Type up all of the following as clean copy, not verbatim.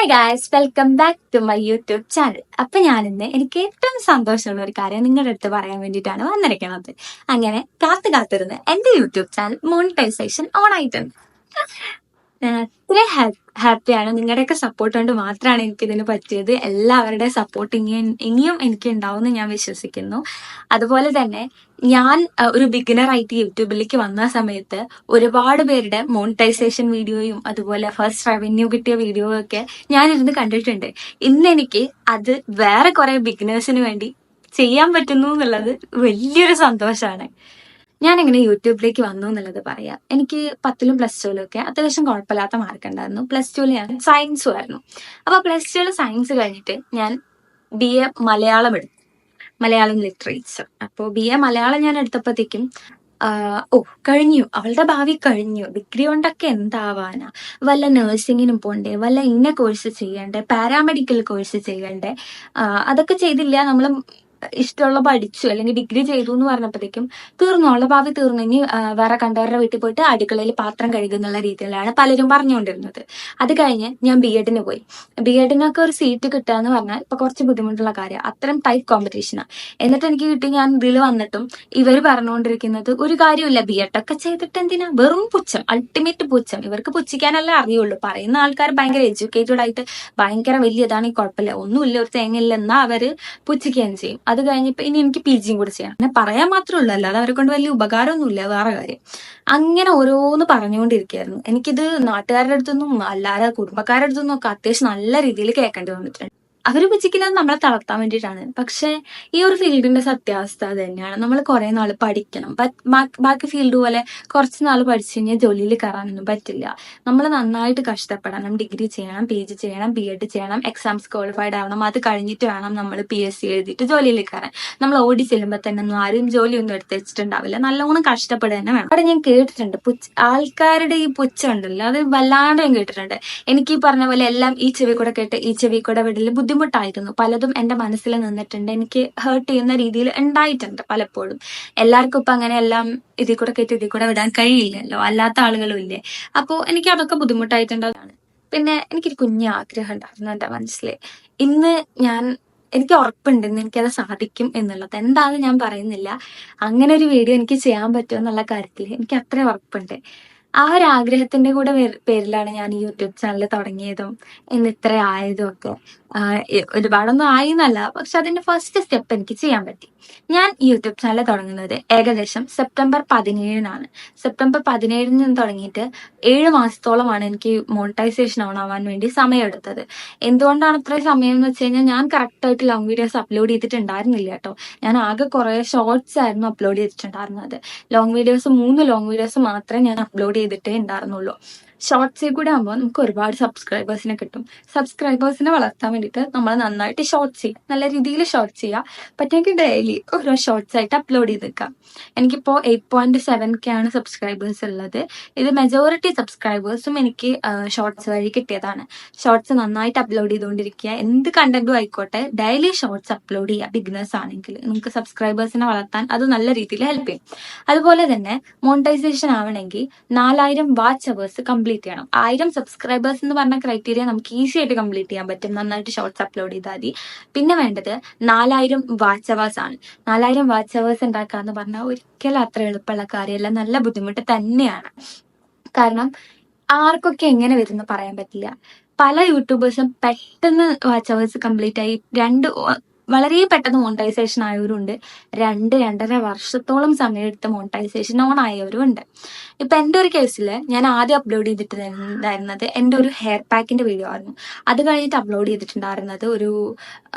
Hi guys, welcome back to my YouTube channel. അപ്പൊ ഞാനിന്ന് എനിക്ക് ഏറ്റവും സന്തോഷമുള്ള ഒരു കാര്യം നിങ്ങളുടെ അടുത്ത് പറയാൻ വേണ്ടിയിട്ടാണ് വന്നിരിക്കുന്നത്. അങ്ങനെ കാത്തിരുന്ന് എന്റെ യൂട്യൂബ് ചാനൽ മോണിറ്റൈസേഷൻ ഓൺ ആയിട്ടുണ്ട്. ഞാൻ അത്ര ഹാപ്പിയാണ്. നിങ്ങളുടെയൊക്കെ സപ്പോർട്ട് കൊണ്ട് മാത്രമാണ് എനിക്ക് ഇതിന് പറ്റിയത്. എല്ലാവരുടെ സപ്പോർട്ട് ഇനിയും എനിക്ക് ഉണ്ടാവുമെന്ന് ഞാൻ വിശ്വസിക്കുന്നു. അതുപോലെ തന്നെ ഞാൻ ഒരു ബിഗിനർ ആയിട്ട് യൂട്യൂബിലേക്ക് വന്ന സമയത്ത് ഒരുപാട് പേരുടെ മോണിറ്റൈസേഷൻ വീഡിയോയും അതുപോലെ ഫസ്റ്റ് റവന്യൂ കിട്ടിയ വീഡിയോ ഒക്കെ ഞാനിരുന്ന് കണ്ടിട്ടുണ്ട്. ഇന്ന് എനിക്ക് അത് വേറെ കുറെ ബിഗിനേഴ്സിന് വേണ്ടി ചെയ്യാൻ പറ്റുന്നു എന്നുള്ളത് വലിയൊരു സന്തോഷമാണ്. ഞാൻ എങ്ങനെ യൂട്യൂബിലേക്ക് വന്നു എന്നുള്ളത് പറയാം. എനിക്ക് 10ലും പ്ലസ് ടുവിലും ഒക്കെ അത്യാവശ്യം കുഴപ്പമില്ലാത്ത മാർക്ക് ഉണ്ടായിരുന്നു. പ്ലസ് ടുവിൽ ഞാൻ സയൻസും ആയിരുന്നു. അപ്പൊ പ്ലസ് ടുവിൽ സയൻസ് കഴിഞ്ഞിട്ട് ഞാൻ BA മലയാളം എടുത്തു, മലയാളം ലിറ്ററേച്ചർ. അപ്പോൾ BA മലയാളം ഞാൻ എടുത്തപ്പോഴത്തേക്കും കഴിഞ്ഞു, അവളുടെ ഭാവി കഴിഞ്ഞു, ഡിഗ്രി കൊണ്ടൊക്കെ എന്താവാനാ, വല്ല നഴ്സിങ്ങിനും പോണ്ടേ, വല്ല ഇന്ന കോഴ്സ് ചെയ്യണ്ടേ, പാരാമെഡിക്കൽ കോഴ്സ് ചെയ്യണ്ടേ, അതൊക്കെ ചെയ്തില്ല, നമ്മൾ ഇഷ്ടമുള്ള പഠിച്ചു അല്ലെങ്കിൽ ഡിഗ്രി ചെയ്തു എന്ന് പറഞ്ഞപ്പോഴത്തേക്കും തീർന്നു, അവളുടെ ഭാവി തീർന്നു, ഇനി വേറെ കണ്ടവരുടെ വീട്ടിൽ പോയിട്ട് അടുക്കളയിൽ പാത്രം കഴുകുന്നുള്ള രീതിയിലാണ് പലരും പറഞ്ഞുകൊണ്ടിരുന്നത്. അത് കഴിഞ്ഞ് ഞാൻ BEdന് പോയി. BEdനൊക്കെ ഒരു സീറ്റ് കിട്ടുക എന്ന് പറഞ്ഞാൽ ഇപ്പൊ കുറച്ച് ബുദ്ധിമുട്ടുള്ള കാര്യമാണ്, അത്രയും ടൈറ്റ് കോമ്പറ്റീഷനാണ്. എന്നിട്ട് എനിക്ക് കിട്ടി. ഞാൻ ഇതിൽ വന്നിട്ടും ഇവർ പറഞ്ഞുകൊണ്ടിരിക്കുന്നത് ഒരു കാര്യമില്ല, BEd ഒക്കെ ചെയ്തിട്ട് എന്തിനാ, വെറും പുച്ഛം, അൾട്ടിമേറ്റ് പുച്ഛം. ഇവർക്ക് പുച്ഛിക്കാനല്ലേ അറിയുള്ളൂ. പറയുന്ന ആൾക്കാർ ഭയങ്കര എഡ്യൂക്കേറ്റഡ് ആയിട്ട് ഭയങ്കര വലിയതാണ്, ഈ കുഴപ്പമില്ല, ഒന്നുമില്ല, ഒരു തേങ്ങയില്ല എന്നാ അവര് പുച്ഛിക്കുകയും ചെയ്യും. അത് കഴിഞ്ഞപ്പോ ഇനി എനിക്ക് PG കൂടെ ചെയ്യണം, അങ്ങനെ പറയാൻ മാത്രമേ ഉള്ളൂ, അല്ലാതെ അവരെ കൊണ്ട് വലിയ ഉപകാരമൊന്നുമില്ല, വേറെ കാര്യം. അങ്ങനെ ഓരോന്ന് പറഞ്ഞുകൊണ്ടിരിക്കുകയായിരുന്നു. എനിക്കിത് നാട്ടുകാരുടെ അടുത്തൊന്നും അല്ലാതെ കുടുംബക്കാരുടെ അടുത്തൊന്നും ഒക്കെ അത്യാവശ്യം നല്ല രീതിയിൽ കേൾക്കേണ്ടി വന്നിട്ടുണ്ട്. അവര് പുച്ഛിക്കുന്നത് നമ്മളെ തളർത്താൻ വേണ്ടിയിട്ടാണ്. പക്ഷെ ഈ ഒരു ഫീൽഡിന്റെ സത്യാവസ്ഥ അത് തന്നെയാണ്. നമ്മൾ കുറെ നാൾ പഠിക്കണം. ബാക്കി ഫീൽഡ് പോലെ കുറച്ച് നാൾ പഠിച്ചു കഴിഞ്ഞാൽ ജോലിയിൽ കയറാനൊന്നും പറ്റില്ല. നമ്മൾ നന്നായിട്ട് കഷ്ടപ്പെടണം, ഡിഗ്രി ചെയ്യണം, PG ചെയ്യണം, BEd ചെയ്യണം, എക്സാംസ് ക്വാളിഫൈഡ് ആവണം. അത് കഴിഞ്ഞിട്ട് വേണം നമ്മൾ PSC എഴുതിയിട്ട് ജോലിയിൽ കയറാൻ. നമ്മൾ ഓടി ചെല്ലുമ്പോൾ തന്നെ ഒന്നും ആരും ജോലിയൊന്നും എടുത്ത് വെച്ചിട്ടുണ്ടാവില്ല, നല്ലോണം കഷ്ടപ്പെടുക തന്നെ വേണം. അവിടെ ഞാൻ കേട്ടിട്ടുണ്ട് ആൾക്കാരുടെ ഈ പുച്ഛം ഉണ്ടല്ലോ, അത് വല്ലാണ്ട് ഞാൻ കേട്ടിട്ടുണ്ട്. എനിക്ക് ഈ പറഞ്ഞ പോലെ എല്ലാം ഈ ചെവി കൂടെ കേട്ട് ഈ ചെവി കൂടെ വിടല് ബുദ്ധിമുട്ടായിരുന്നു. പലതും എന്റെ മനസ്സിൽ നിന്നിട്ടുണ്ട്, എനിക്ക് ഹേർട്ട് ചെയ്യുന്ന രീതിയിൽ ഉണ്ടായിട്ടുണ്ട് പലപ്പോഴും. എല്ലാവർക്കും ഇപ്പൊ അങ്ങനെ എല്ലാം ഇതിൽ കൂടെ കേട്ട് ഇതിൽ കൂടെ വിടാൻ കഴിയില്ലല്ലോ, അല്ലാത്ത ആളുകളും ഇല്ലേ. അപ്പോൾ എനിക്ക് അതൊക്കെ ബുദ്ധിമുട്ടായിട്ടുണ്ടാണ്. പിന്നെ എനിക്കൊരു കുഞ്ഞ് ആഗ്രഹം ഉണ്ടായിരുന്നു എന്റെ മനസ്സിൽ. ഇന്ന് എനിക്ക് ഉറപ്പുണ്ട് ഇന്ന് എനിക്കത് സാധിക്കും എന്നുള്ളത്. എന്താണെന്ന് ഞാൻ പറയുന്നില്ല, അങ്ങനെ ഒരു വീഡിയോ എനിക്ക് ചെയ്യാൻ പറ്റും എന്നുള്ള കാര്യത്തിൽ എനിക്ക് അത്ര ഉറപ്പുണ്ട്. ആ ഒരു ആഗ്രഹത്തിന്റെ കൂടെ പേരിലാണ് ഞാൻ ഈ യൂട്യൂബ് ചാനൽ തുടങ്ങിയതും ഇന്ന് ഇത്ര ആയതും ഒക്കെ. ഒരുപാടൊന്നും ആയി എന്നല്ല, പക്ഷെ അതിന്റെ ഫസ്റ്റ് സ്റ്റെപ്പ് എനിക്ക് ചെയ്യാൻ പറ്റി. ഞാൻ യൂട്യൂബ് ചാനൽ തുടങ്ങുന്നത് ഏകദേശം സെപ്റ്റംബർ 17-നാണ്. സെപ്റ്റംബർ 17-ന് തുടങ്ങിയിട്ട് 7 മാസത്തോളമാണ് എനിക്ക് മോണിറ്റൈസേഷൻ ഓൺ ആവാൻ വേണ്ടി സമയമെടുത്തത്. എന്തുകൊണ്ടാണ് ഇത്രയും സമയം എന്ന് വെച്ച് കഴിഞ്ഞാൽ, ഞാൻ കറക്റ്റായിട്ട് ലോങ് വീഡിയോസ് അപ്ലോഡ് ചെയ്തിട്ടുണ്ടായിരുന്നില്ല കേട്ടോ. ഞാൻ ആകെ കുറെ ഷോർട്സ് ആയിരുന്നു അപ്ലോഡ് ചെയ്തിട്ടുണ്ടായിരുന്നത്. 3 ലോങ് വീഡിയോസ് മാത്രമേ ഞാൻ അപ്ലോഡ് ചെയ്തിട്ടേ ഉണ്ടായിരുന്നുള്ളൂ. ഷോർട്സിൽ കൂടെ ആകുമ്പോൾ നമുക്ക് ഒരുപാട് സബ്സ്ക്രൈബേഴ്സിനെ കിട്ടും. സബ്സ്ക്രൈബേഴ്സിനെ വളർത്താൻ വേണ്ടിയിട്ട് നമ്മൾ നന്നായിട്ട് ഷോർട്സ് ചെയ്യുക, നല്ല രീതിയിൽ ഷോർട്സ് ചെയ്യുക. പറ്റുമെങ്കിൽ ഡെയിലി ഓരോ ഷോർട്സ് ആയിട്ട് അപ്ലോഡ് ചെയ്തേക്കാം. എനിക്കിപ്പോൾ 8.7K ആണ് സബ്സ്ക്രൈബേഴ്സ് ഉള്ളത്. ഇത് മെജോറിറ്റി സബ്സ്ക്രൈബേഴ്സും എനിക്ക് ഷോർട്സ് വഴി കിട്ടിയതാണ്. ഷോർട്സ് നന്നായിട്ട് അപ്ലോഡ് ചെയ്തുകൊണ്ടിരിക്കുക, എന്ത് കണ്ടന്റും ആയിക്കോട്ടെ ഡെയിലി ഷോർട്സ് അപ്ലോഡ് ചെയ്യുക. ബിഗിനേഴ്സ് ആണെങ്കിൽ നമുക്ക് സബ്സ്ക്രൈബേഴ്സിനെ വളർത്താൻ അത് നല്ല രീതിയിൽ ഹെൽപ്പ് ചെയ്യും. അതുപോലെ തന്നെ മോണിറ്റൈസേഷൻ ആവണമെങ്കിൽ 4000 വാച്ച് അവേഴ്സ് കംപ്ലീറ്റ് ചെയ്യണം. 1000 സബ്സ്ക്രൈബേഴ്സ് എന്ന് പറഞ്ഞ ക്രൈറ്റീരിയ നമുക്ക് ഈസി ആയിട്ട് കംപ്ലീറ്റ് ചെയ്യാൻ പറ്റും, നന്നായിട്ട് ഷോർട്സ് അപ്ലോഡ് ചെയ്താൽ മതി. പിന്നെ വേണ്ടത് 4000 വാച്ച് അവേഴ്സ് ആണ്. 4000 വാച്ച് അവേഴ്സ് ഉണ്ടാക്കാന്ന് പറഞ്ഞാൽ ഒരിക്കലും അത്ര എളുപ്പമുള്ള കാര്യമല്ല, നല്ല ബുദ്ധിമുട്ട് തന്നെയാണ്. കാരണം ആർക്കൊക്കെ എങ്ങനെ വരുമെന്ന് പറയാൻ പറ്റില്ല. പല യൂട്യൂബേഴ്സും പെട്ടെന്ന് വാച്ച് അവേഴ്സ് കംപ്ലീറ്റ് ആയി വളരെ പെട്ടെന്ന് മോണിറ്റൈസേഷൻ ആയവരുണ്ട്. 2-2.5 വർഷത്തോളം സമയമെടുത്ത് മോണിറ്റൈസേഷൻ ഓൺ ആയവരും ഉണ്ട്. ഇപ്പൊ എൻ്റെ ഒരു കേസിൽ ഞാൻ ആദ്യം അപ്ലോഡ് ചെയ്തിട്ടുണ്ടായിരുന്നത് എൻ്റെ ഒരു ഹെയർ പാക്കിന്റെ വീഡിയോ ആയിരുന്നു. അത് കഴിഞ്ഞിട്ട് അപ്ലോഡ് ചെയ്തിട്ടുണ്ടായിരുന്നത് ഒരു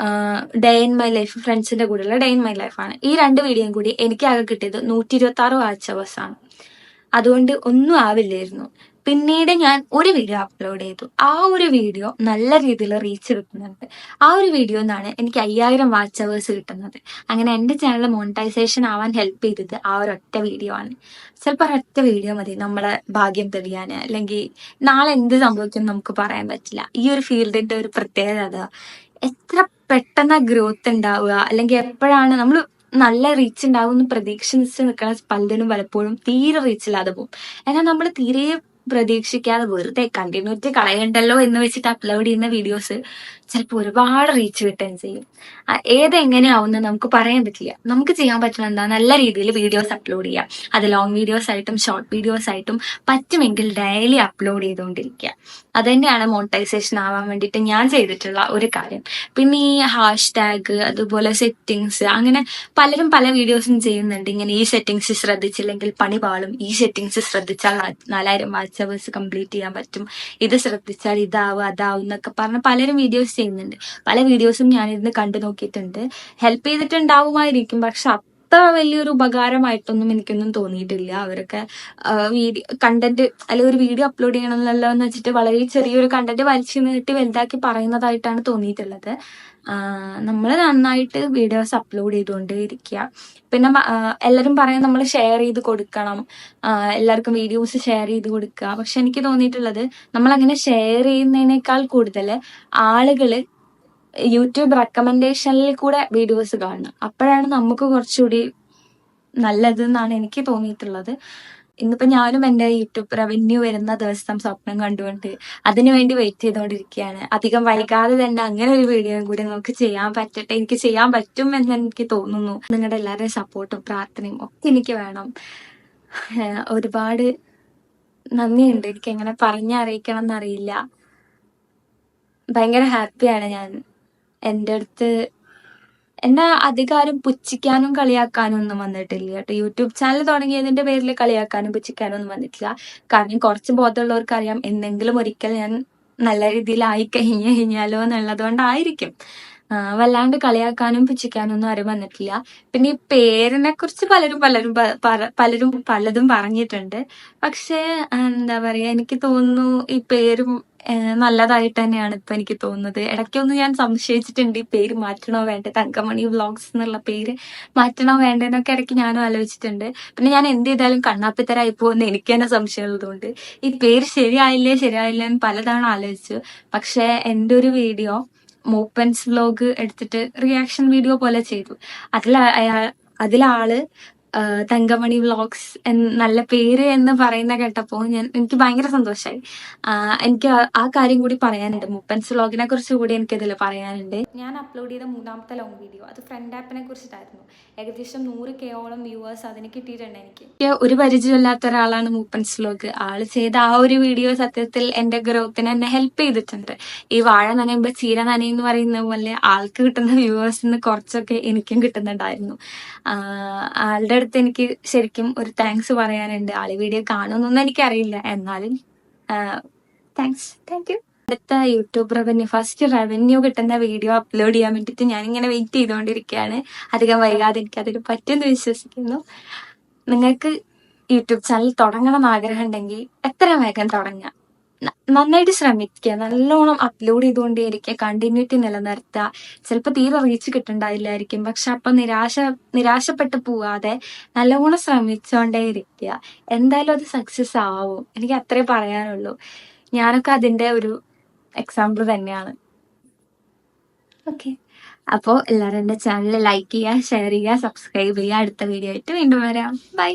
ഡേ ഇൻ മൈ ലൈഫ്, ഫ്രണ്ട്സിന്റെ കൂടെയുള്ള ഡേ ഇൻ മൈ ലൈഫാണ്. ഈ 2 വീഡിയോയും കൂടി എനിക്ക് ആകെ കിട്ടിയത് 126 വാച്ച് അവേഴ്സ് ആണ്. അതുകൊണ്ട് ഒന്നും ആവില്ലായിരുന്നു. പിന്നീട് ഞാൻ ഒരു വീഡിയോ അപ്ലോഡ് ചെയ്തു. ആ ഒരു വീഡിയോ നല്ല രീതിയിൽ റീച്ച് കിട്ടുന്നുണ്ട്. ആ ഒരു വീഡിയോ നിന്നാണ് എനിക്ക് 5000 വാച്ച് അവേഴ്സ് കിട്ടുന്നത്. അങ്ങനെ എൻ്റെ ചാനൽ മോണിറ്റൈസേഷൻ ആവാൻ ഹെൽപ്പ് ചെയ്തത് ആ ഒരൊറ്റ വീഡിയോ ആണ്. ചിലപ്പോൾ ഒരൊറ്റ വീഡിയോ മതി നമ്മളെ ഭാഗ്യം തെളിയാൻ. അല്ലെങ്കിൽ നാളെ എന്ത് സംഭവിക്കും നമുക്ക് പറയാൻ പറ്റില്ല. ഈ ഒരു ഫീൽഡിന്റെ ഒരു പ്രത്യേകത എത്ര പെട്ടെന്ന് ഗ്രോത്ത് ഉണ്ടാവുക, അല്ലെങ്കിൽ എപ്പോഴാണ് നമ്മൾ നല്ല റീച്ച് ഉണ്ടാവും എന്ന് പ്രതീക്ഷിച്ച് നിൽക്കുന്ന പലതിനും പലപ്പോഴും തീരെ റീച്ച് ഇല്ലാതെ പോകും. എന്നാൽ നമ്മൾ തീരെ പ്രതീക്ഷിക്കാതെ വെറുതെ കണ്ടിന്യൂറ്റി കളയണ്ടല്ലോ എന്ന് വെച്ചിട്ട് അപ്ലോഡ് ചെയ്യുന്ന വീഡിയോസ് ചിലപ്പോൾ ഒരുപാട് റീച്ച് കിട്ടുകയും ചെയ്യും. ഏതെങ്ങനെയാവുമെന്ന് നമുക്ക് പറയാൻ പറ്റില്ല. നമുക്ക് ചെയ്യാൻ പറ്റുന്ന എന്താ, നല്ല രീതിയിൽ വീഡിയോസ് അപ്ലോഡ് ചെയ്യാം. അത് ലോങ് വീഡിയോസ് ആയിട്ടും ഷോർട്ട് വീഡിയോസ് ആയിട്ടും പറ്റുമെങ്കിൽ ഡെയിലി അപ്ലോഡ് ചെയ്തുകൊണ്ടിരിക്കുക. അത് തന്നെയാണ് മോണിറ്റൈസേഷൻ ആവാൻ വേണ്ടിയിട്ട് ഞാൻ ചെയ്തിട്ടുള്ള ഒരു കാര്യം. പിന്നെ ഈ ഹാഷ് ടാഗ്, അതുപോലെ സെറ്റിങ്സ്, അങ്ങനെ പലരും പല വീഡിയോസും ചെയ്യുന്നുണ്ട്. ഇങ്ങനെ ഈ സെറ്റിങ്സ് ശ്രദ്ധിച്ചില്ലെങ്കിൽ പണി പാളും, ഈ സെറ്റിങ്സ് ശ്രദ്ധിച്ചാൽ 4000 വാച്ച് അവേഴ്സ് കംപ്ലീറ്റ് ചെയ്യാൻ പറ്റും, ഇത് ശ്രദ്ധിച്ചാൽ ഇതാവും അതാവും എന്നൊക്കെ പറഞ്ഞ് പലരും വീഡിയോസ് ചെയ്യുന്നുണ്ട്. പല വീഡിയോസും ഞാനിരുന്ന് കണ്ടു നോക്കിയിട്ടുണ്ട്. ഹെൽപ്പ് ചെയ്തിട്ടുണ്ടാവുമായിരിക്കും, പക്ഷെ അത്ര വലിയൊരു ഉപകാരമായിട്ടൊന്നും എനിക്കൊന്നും തോന്നിയിട്ടില്ല. അവരൊക്കെ വീഡിയോ കണ്ടന്റ് അല്ലെങ്കിൽ ഒരു വീഡിയോ അപ്ലോഡ് ചെയ്യണമെന്നല്ലോ എന്ന് വെച്ചിട്ട് വളരെ ചെറിയൊരു കണ്ടന്റ് വലിച്ചു നീട്ടി വലുതാക്കി പറയുന്നതായിട്ടാണ് തോന്നിയിട്ടുള്ളത്. നമ്മൾ നന്നായിട്ട് വീഡിയോസ് അപ്ലോഡ് ചെയ്തുകൊണ്ടേ ഇരിക്കുക. പിന്നെ എല്ലാവരും പറയാൻ നമ്മൾ ഷെയർ ചെയ്ത് കൊടുക്കണം, എല്ലാവർക്കും വീഡിയോസ് ഷെയർ ചെയ്ത് കൊടുക്കുക. പക്ഷെ എനിക്ക് തോന്നിയിട്ടുള്ളത് നമ്മൾ അങ്ങനെ ഷെയർ ചെയ്യുന്നതിനേക്കാൾ കൂടുതൽ ആളുകൾ യൂട്യൂബ് റെക്കമെൻഡേഷനിൽ കൂടെ വീഡിയോസ് കാണണം. അപ്പോഴാണ് നമുക്ക് കുറച്ചുകൂടി നല്ലത് എന്നാണ് എനിക്ക് തോന്നിയിട്ടുള്ളത്. ഇന്നിപ്പോ ഞാനും എൻ്റെ യൂട്യൂബ് റവന്യൂ വരുന്ന ദിവസം സ്വപ്നം കണ്ടുകൊണ്ട് അതിനുവേണ്ടി വെയിറ്റ് ചെയ്തുകൊണ്ടിരിക്കുകയാണ്. അധികം വൈകാതെ തന്നെ അങ്ങനെ ഒരു വീഡിയോയും കൂടി നമുക്ക് ചെയ്യാൻ പറ്റട്ടെ. എനിക്ക് ചെയ്യാൻ പറ്റും എന്ന് എനിക്ക് തോന്നുന്നു. നിങ്ങളുടെ എല്ലാവരുടെയും സപ്പോർട്ടും പ്രാർത്ഥനയും ഒക്കെ എനിക്ക് വേണം. ഒരുപാട് നന്ദിയുണ്ട്. എനിക്ക് എങ്ങനെ പറഞ്ഞറിയിക്കണം എന്നറിയില്ല. ഭയങ്കര ഹാപ്പിയാണ് ഞാൻ. എൻ്റെ അടുത്ത് എന്നെ അധികാരം പുച്ഛിക്കാനും കളിയാക്കാനും ഒന്നും വന്നിട്ടില്ല കേട്ടോ. യൂട്യൂബ് ചാനൽ തുടങ്ങിയതിന്റെ പേരിൽ കളിയാക്കാനും പുച്ഛിക്കാനും ഒന്നും വന്നിട്ടില്ല. കാരണം കുറച്ച് ബോധമുള്ളവർക്ക് അറിയാം, എന്തെങ്കിലും ഒരിക്കൽ ഞാൻ നല്ല രീതിയിലായി കഴിഞ്ഞാലോ എന്നുള്ളത് കൊണ്ടായിരിക്കും. വല്ലാണ്ട് കളിയാക്കാനും പുച്ഛിക്കാനും ഒന്നും ആരും വന്നിട്ടില്ല. പിന്നെ ഈ പേരിനെ കുറിച്ച് പലരും പലതും പറഞ്ഞിട്ടുണ്ട്. പക്ഷേ എന്താ പറയാ, എനിക്ക് തോന്നുന്നു ഈ പേരും നല്ലതായിട്ട് തന്നെയാണ് ഇപ്പൊ എനിക്ക് തോന്നുന്നത്. ഇടയ്ക്കൊന്ന് ഞാൻ സംശയിച്ചിട്ടുണ്ട്, ഈ പേര് മാറ്റണോ വേണ്ടേ, തങ്കമണി വ്ളോഗ്സ് എന്നുള്ള പേര് മാറ്റണോ വേണ്ടെന്നൊക്കെ ഇടയ്ക്ക് ഞാനും ആലോചിച്ചിട്ടുണ്ട്. പിന്നെ ഞാൻ എന്ത് ചെയ്താലും കണ്ണാപ്പിത്തരായി പോകുമെന്ന് എനിക്ക് തന്നെ സംശയമുള്ളതുകൊണ്ട് ഈ പേര് ശരിയായില്ലേ എന്ന് പലതവണ ആലോചിച്ചു. പക്ഷെ എൻ്റെ ഒരു വീഡിയോ മൂപ്പൻസ് വ്ലോഗ് എടുത്തിട്ട് റിയാക്ഷൻ വീഡിയോ പോലെ ചെയ്തു. അതിലാള് തങ്കമണി വ്ളോഗ്സ് നല്ല പേര് എന്ന് പറയുന്ന കേട്ടപ്പോൾ എനിക്ക് ഭയങ്കര സന്തോഷമായി. എനിക്ക് ആ കാര്യം കൂടി പറയാനുണ്ട്. മൂപ്പൻസ് വ്ളോഗിനെ കുറിച്ച് കൂടി എനിക്കിതിൽ പറയാനുണ്ട്. ഞാൻ അപ്ലോഡ് ചെയ്ത 3ാമത്തെ ലോങ് വീഡിയോ അത് ഫ്രണ്ട് ആപ്പിനെ കുറിച്ചിട്ടായിരുന്നു. ഏകദേശം 100K വ്യൂവേഴ്സ് അതിന് കിട്ടിയിട്ടുണ്ട്. എനിക്ക് ഒരു പരിചയമില്ലാത്ത ഒരാളാണ് മൂപ്പൻസ് വ്ളോഗ്. ആള് ചെയ്ത ആ ഒരു വീഡിയോ സത്യത്തിൽ എൻ്റെ ഗ്രോത്തിന് എന്നെ ഹെൽപ്പ് ചെയ്തിട്ടുണ്ട്. ഈ വാഴ നനയുമ്പോൾ ചീര നനയെന്ന് പറയുന്ന പോലെ ആൾക്ക് കിട്ടുന്ന വ്യൂവേഴ്സിന് കുറച്ചൊക്കെ എനിക്കും കിട്ടുന്നുണ്ടായിരുന്നു. ആളുടെ അടുത്ത് എനിക്ക് ശരിക്കും ഒരു താങ്ക്സ് പറയാനുണ്ട്. ആള് വീഡിയോ കാണുമെന്നൊന്നും എനിക്കറിയില്ല, എന്നാലും താങ്ക് യു. അടുത്ത യൂട്യൂബ് ഫസ്റ്റ് റവന്യൂ കിട്ടുന്ന വീഡിയോ അപ്ലോഡ് ചെയ്യാൻ വേണ്ടിയിട്ട് ഞാനിങ്ങനെ വെയിറ്റ് ചെയ്തുകൊണ്ടിരിക്കുകയാണ്. അധികം വൈകാതെ എനിക്ക് അതിന് പറ്റുമെന്ന് വിശ്വസിക്കുന്നു. നിങ്ങൾക്ക് യൂട്യൂബ് ചാനൽ തുടങ്ങണം എന്ന് ആഗ്രഹം ഉണ്ടെങ്കിൽ എത്ര വേഗം തുടങ്ങാം. നന്നായിട്ട് ശ്രമിക്കുക, നല്ലോണം അപ്ലോഡ് ചെയ്തുകൊണ്ടേയിരിക്കുക, കണ്ടിന്യൂറ്റി നിലനിർത്തുക. ചിലപ്പോൾ തീരെ റീച്ച് കിട്ടുന്നുണ്ടാവില്ലായിരിക്കും, പക്ഷെ അപ്പൊ നിരാശപ്പെട്ടു പോവാതെ നല്ലോണം ശ്രമിച്ചുകൊണ്ടേ ഇരിക്കുക. എന്തായാലും അത് സക്സസ് ആവും. എനിക്ക് അത്രേ പറയാനുള്ളൂ. ഞാനൊക്കെ അതിന്റെ ഒരു എക്സാമ്പിൾ തന്നെയാണ്. ഓക്കെ, അപ്പോൾ എല്ലാവരും എൻ്റെ ചാനൽ ലൈക്ക് ചെയ്യുക, ഷെയർ ചെയ്യുക, സബ്സ്ക്രൈബ് ചെയ്യുക. അടുത്ത വീഡിയോ ആയിട്ട് വീണ്ടും വരാം. ബൈ.